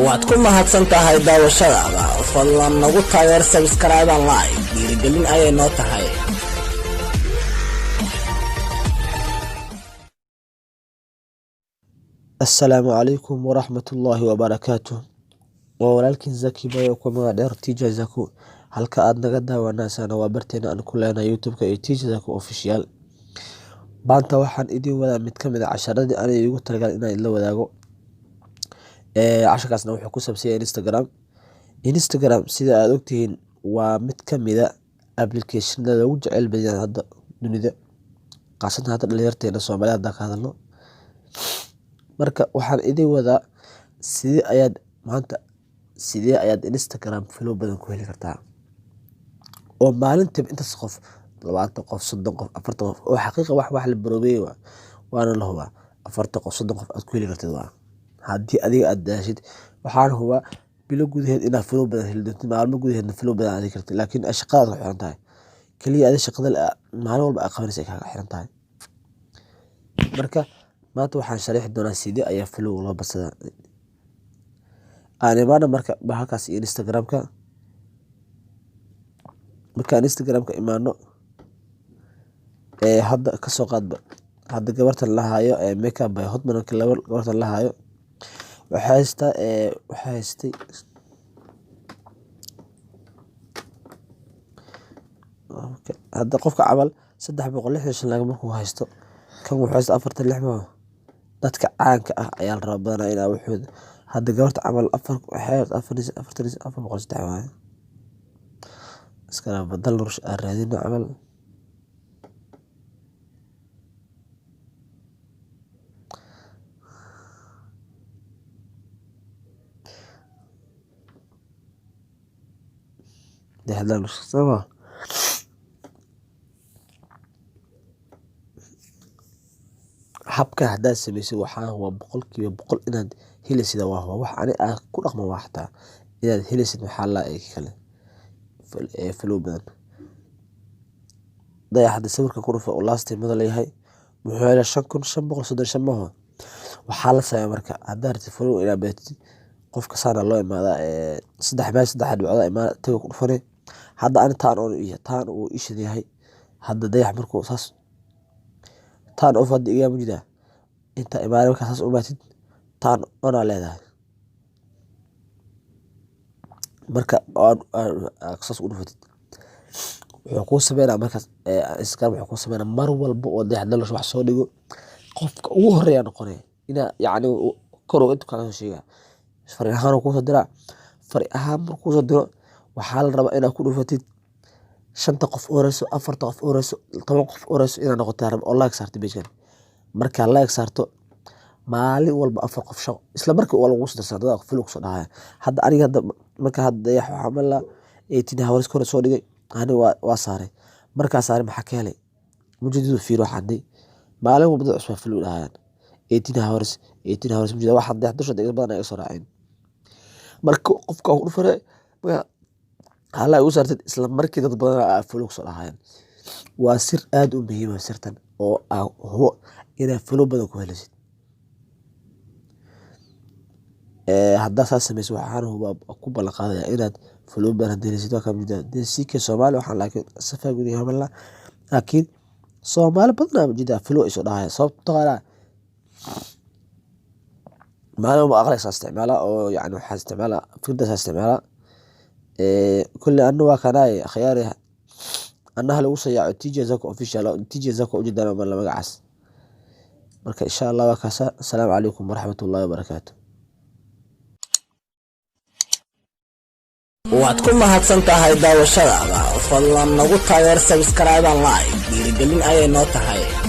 waad ku mahadsan tahay daawashadaada. Fadlan nagu taageer subscribe and like. Dhiirigelin ayay noo tahay. السلام عليكم ورحمة الله وبركاته. walaalkiin Zaki Bayo ku magac dheer TJ Zaku. halka aad naga daawanaysaan waa barteena aan ku leenahay YouTube-ka ee TJ Zaku official. Maanta waxaan idin wadaa mid kamid ah casharadii aan idigu talagalay inaan la wadaago. Casharkaasna wuxuu ku saabsan yahay Instagram sida aad ogtihiin waa mid kamid ah application-da lagu jecel badan hadda dunida, qaasatan hadda dhalinyarteena Soomaaliyeed ka hadalno. marka waxaan idin wadaa sidee ayaad Instagram follow badan ku heli kartaa oo maalintii intaas qof 20 qof 30 qof 40 qof oo xaqiiqa wax la baroobay waana la hubaa 40 qof 30 qof aad ku heli kartid haddii adiga aad daashid. waxaan hubaa bilo gudaheed inaad follow badan heli doonto, maalmo gudaheedna follow badan aad kartid, laakiin shaqadaad xiran tahay kaliya adiga shaqada maalin walba aad qabanaysaa kaaga xiran tahay. marka maanta waxaan sharaxi doonaa sidee ayaa follow loo badsadaa. aanimana marka halkaas Instagram-ka markaan Instagram-ka imaano hadda ka soo qaadba hadda gabartan la haayo makeup by Hotman gabartan la haayo waxay haystay hadda qofka camal 365 laga markuu haysto kan wuxuu haysta 46 dadka caanka ah ayaa la rabaa badanaa inaa wuxuu hadda gabarta camal 4 waaye iskala badal rush raadina camal hadaan sama habka haddaad samaysid waxaa waa 100% inaad helaysid wax ani aan ku dhaqmo waxta inaad helaysid waxa la kale follow badan. hadda sawirka ku dhufo last time la yahay wuxuu helay 5535 maaha. waxaa la sameeyaa marka haddaad rabtid follow ila beetid qofka saana loo imaada 3 dhibcood imaada tago ku dhufanay. hadda aan taan oo isha yahay hadda dayax markuu saas taan of hadda iga mujida inta imaanay markaas saas u baatid taan ona leedahay. marka saas u dhufatid wuxuu ku sameeyaa markaas Instagram wuxuu ku sameeyaa mar walba oo dayax dalash wax soo dhigo qofka ugu horeeya noqonay ina yaani koro inta kala sheega fariihan ku soo dira fariihan markuu soo diro waxaa la rabaa inaad ku dhufatid 5 qof orayso 4 qof orayso 10 qof orayso inaad noqoto oo like saarto page-kan. marka like saarto maalin walba 4 qof shaqo isla markii oo lagu soo saarto follow ku soo dhahay. hadda aniga hadda marka hadda waxa mala 18 hours kor soo dhigay ani waa saaray marka saaray maxaa ka helay mujidu fiiro xaday maalin walba cusub follow dhahayan 18 hours mujida waxa dusha degay badan ay soo raaceen. marka qofka uu dhufaray hala u saartid isla markii dad badan follow ku soo dhahayan. waa sir aad u muhiim ah sirtan oo huwa inaad follow badan ku helaysid. hadda samayso waxaan huwa ku ballan qaadaya inaad follow badan helaysid waa kamid ah DCK Soomaali waxaan laakiin safa gudaha hamla laakiin Soomaali badan jida follow isu dhahaya sababtoo ah معلومة أغلق استعمالها أو يعني استعمالها فكرة استعمالها كل أنه كان خيارها أنها لو سيع تيجي زاكو أوفيشال تيجي زاكو جدا من لما قعس. مركا إن شاء الله وكاسا. السلام عليكم ورحمة الله وبركاته. waad ku mahadsan tahay daawashadaada. Fadlan nagu taageer subscribe and like. Dhiirigelin ayay noo tahay.